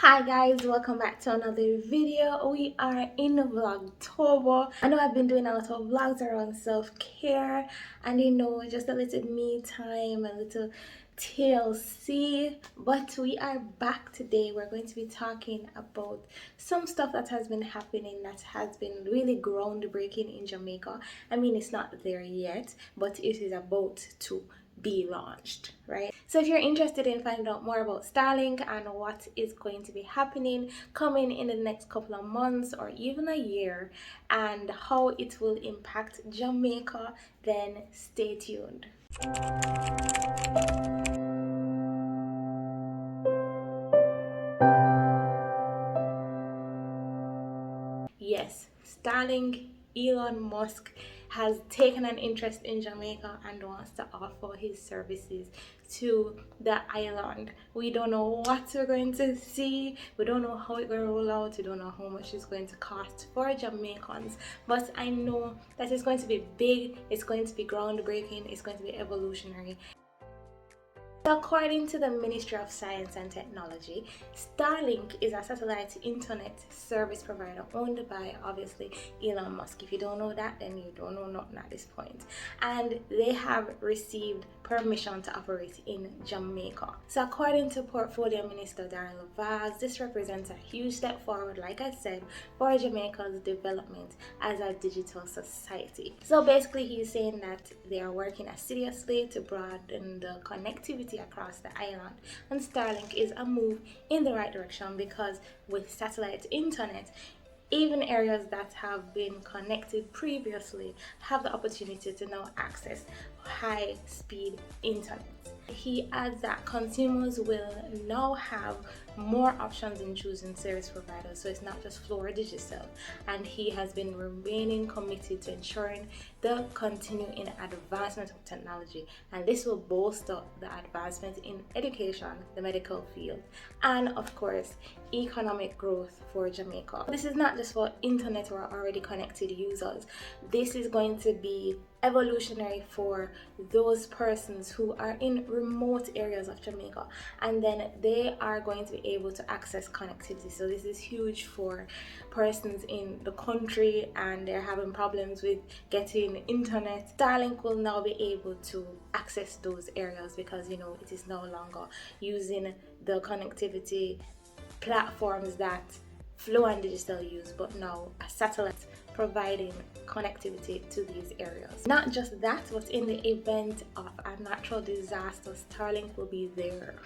Hi guys, welcome back to another video. We are in Vlogtober. I know I've been doing a lot of vlogs around self-care and just a little me time, a little TLC, but we are back today. We're going to be talking about some stuff that has been happening that has been really groundbreaking in Jamaica. I mean, it's not there yet, but it is about to be launched, right? So if you're interested in finding out more about Starlink and what is going to be happening coming in the next couple of months or even a year and how it will impact Jamaica, then stay tuned. Yes, Starlink, Elon Musk has taken an interest in Jamaica and wants to offer his services to the island. We don't know what we're going to see. We don't know how it's going to roll out. We don't know how much it's going to cost for Jamaicans. But I know that it's going to be big. It's going to be groundbreaking. It's going to be evolutionary. According to the Ministry of Science and Technology, Starlink is a satellite internet service provider owned by, obviously, Elon Musk. If you don't know that, then you don't know nothing at this point. And they have received permission to operate in Jamaica. So according to Portfolio Minister Darren Vaz, this represents a huge step forward, like I said, for Jamaica's development as a digital society. So basically he's saying that they are working assiduously to broaden the connectivity across the island, and Starlink is a move in the right direction because with satellite internet, even areas that have been connected previously have the opportunity to now access high-speed internet. He adds that consumers will now have more options in choosing service providers, so it's not just Flora Digital, and he has been remaining committed to ensuring the continuing advancement of technology, and this will bolster the advancement in education, the medical field, and of course economic growth for Jamaica. This is not just for internet or already connected users. This is going to be evolutionary for those persons who are in remote areas of Jamaica, and then they are going to be able to access connectivity. So this is huge for persons in the country and they're having problems with getting internet. Starlink will now be able to access those areas because it is no longer using the connectivity platforms that Flow and Digital use, but now a satellite providing connectivity to these areas. Not just that, but in the event of a natural disaster, Starlink will be there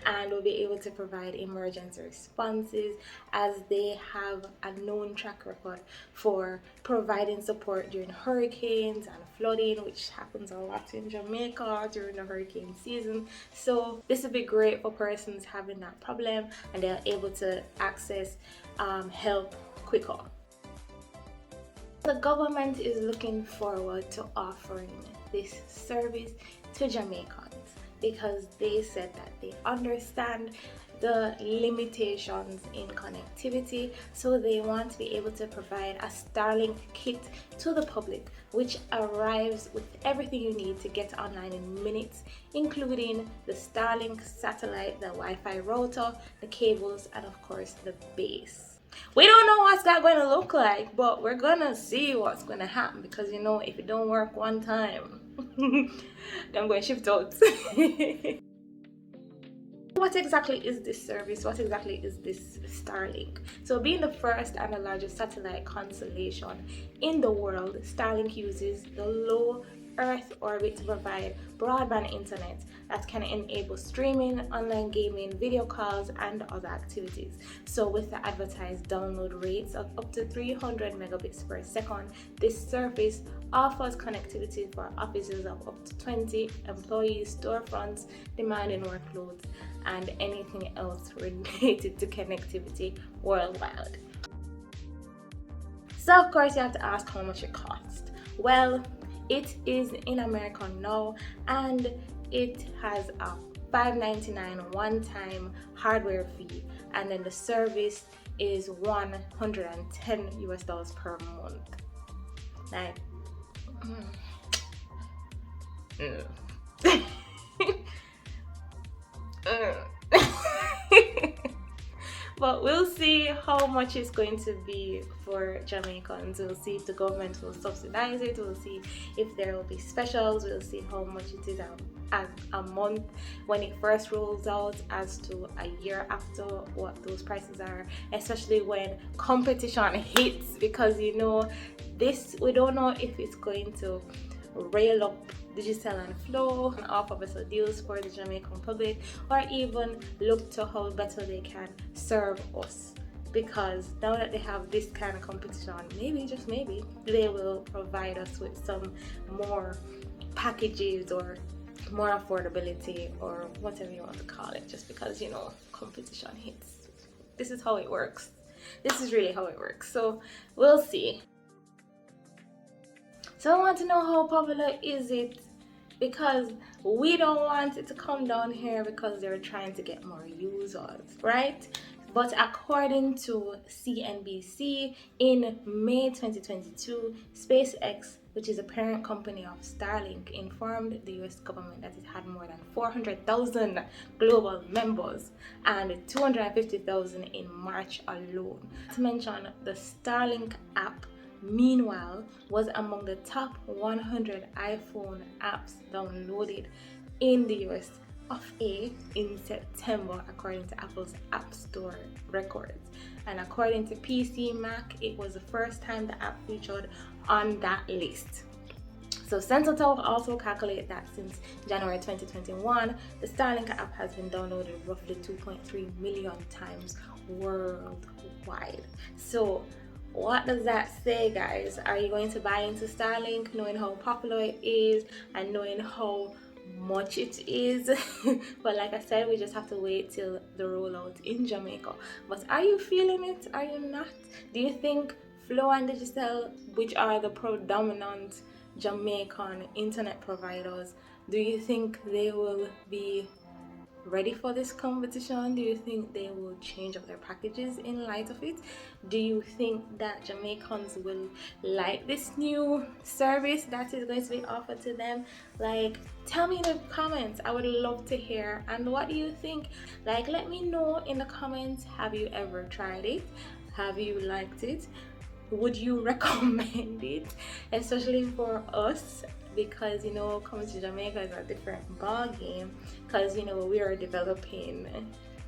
and will be able to provide emergency responses, as they have a known track record for providing support during hurricanes and flooding, which happens a lot in Jamaica during the hurricane season. So this will be great for persons having that problem, and they're able to access help quicker. The government is looking forward to offering this service to Jamaicans because they said that they understand the limitations in connectivity, so they want to be able to provide a Starlink kit to the public, which arrives with everything you need to get online in minutes, including the Starlink satellite, the Wi-Fi router, the cables, and of course the base. We don't know what's that going to look like, but we're gonna see what's going to happen, because if it don't work one time I'm going to shift out. What exactly is this service? What exactly is this Starlink? So being the first and the largest satellite constellation in the world, Starlink uses the low Earth orbit to provide broadband internet that can enable streaming, online gaming, video calls, and other activities. So with the advertised download rates of up to 300 megabits per second, this service offers connectivity for offices of up to 20 employees, storefronts, demanding workloads, and anything else related to connectivity worldwide. So of course you have to ask how much it costs. Well, it is in America now, and it has a $5.99 one-time hardware fee, and then the service is $110 per month. Like, But we'll see how much it's going to be for Jamaicans. We'll see if the government will subsidize it. We'll see if there will be specials. We'll see how much it is a month when it first rolls out as to a year after, what those prices are, especially when competition hits, because you know this, we don't know if it's going to rail up digital and flow and offer better deals for the Jamaican public, or even look to how better they can serve us. Because now that they have this kind of competition, maybe, just maybe, they will provide us with some more packages or more affordability, or whatever you want to call it, just because, you know, competition hits. This is how it works. This is really how it works. So we'll see. So I want to know, how popular is it? Because we don't want it to come down here because they're trying to get more users, right? But according to CNBC, in May 2022, SpaceX, which is a parent company of Starlink, informed the US government that it had more than 400,000 global members and 250,000 in March alone. Not to mention, the Starlink app, meanwhile, was among the top 100 iPhone apps downloaded in the US of A in September, according to Apple's App Store records. And according to PC Mac, it was the first time the app featured on that list. So Sensor Tower also calculate that since January 2021, the Starlink app has been downloaded roughly 2.3 million times worldwide. So what does that say, guys? Are you going to buy into Starlink, knowing how popular it is and knowing how much it is? But like I said, we just have to wait till the rollout in Jamaica. But are you feeling it? Are you not? Do you think Flow and Digital, which are the predominant Jamaican internet providers, do you think they will be ready for this competition? Do you think they will change up their packages in light of it? Do you think that Jamaicans will like this new service that is going to be offered to them? Like, tell me in the comments. I would love to hear. And what do you think? Like, let me know in the comments. Have you ever tried it? Have you liked it? Would you recommend it, especially for us? Because, you know, coming to Jamaica is a different ball game, because, you know, we are developing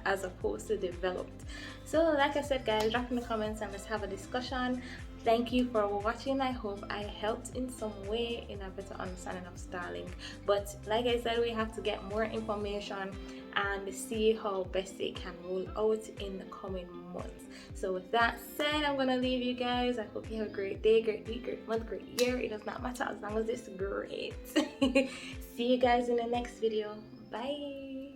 as opposed to developed. So like I said, guys, drop in the comments and let's have a discussion. Thank you for watching. I hope I helped in some way in a better understanding of Starlink. But like I said, we have to get more information and see how best they can roll out in the coming months. So with that said, I'm gonna leave you guys. I hope you have a great day, great week, great month, great year. It does not matter as long as it's great. See you guys in the next video. Bye.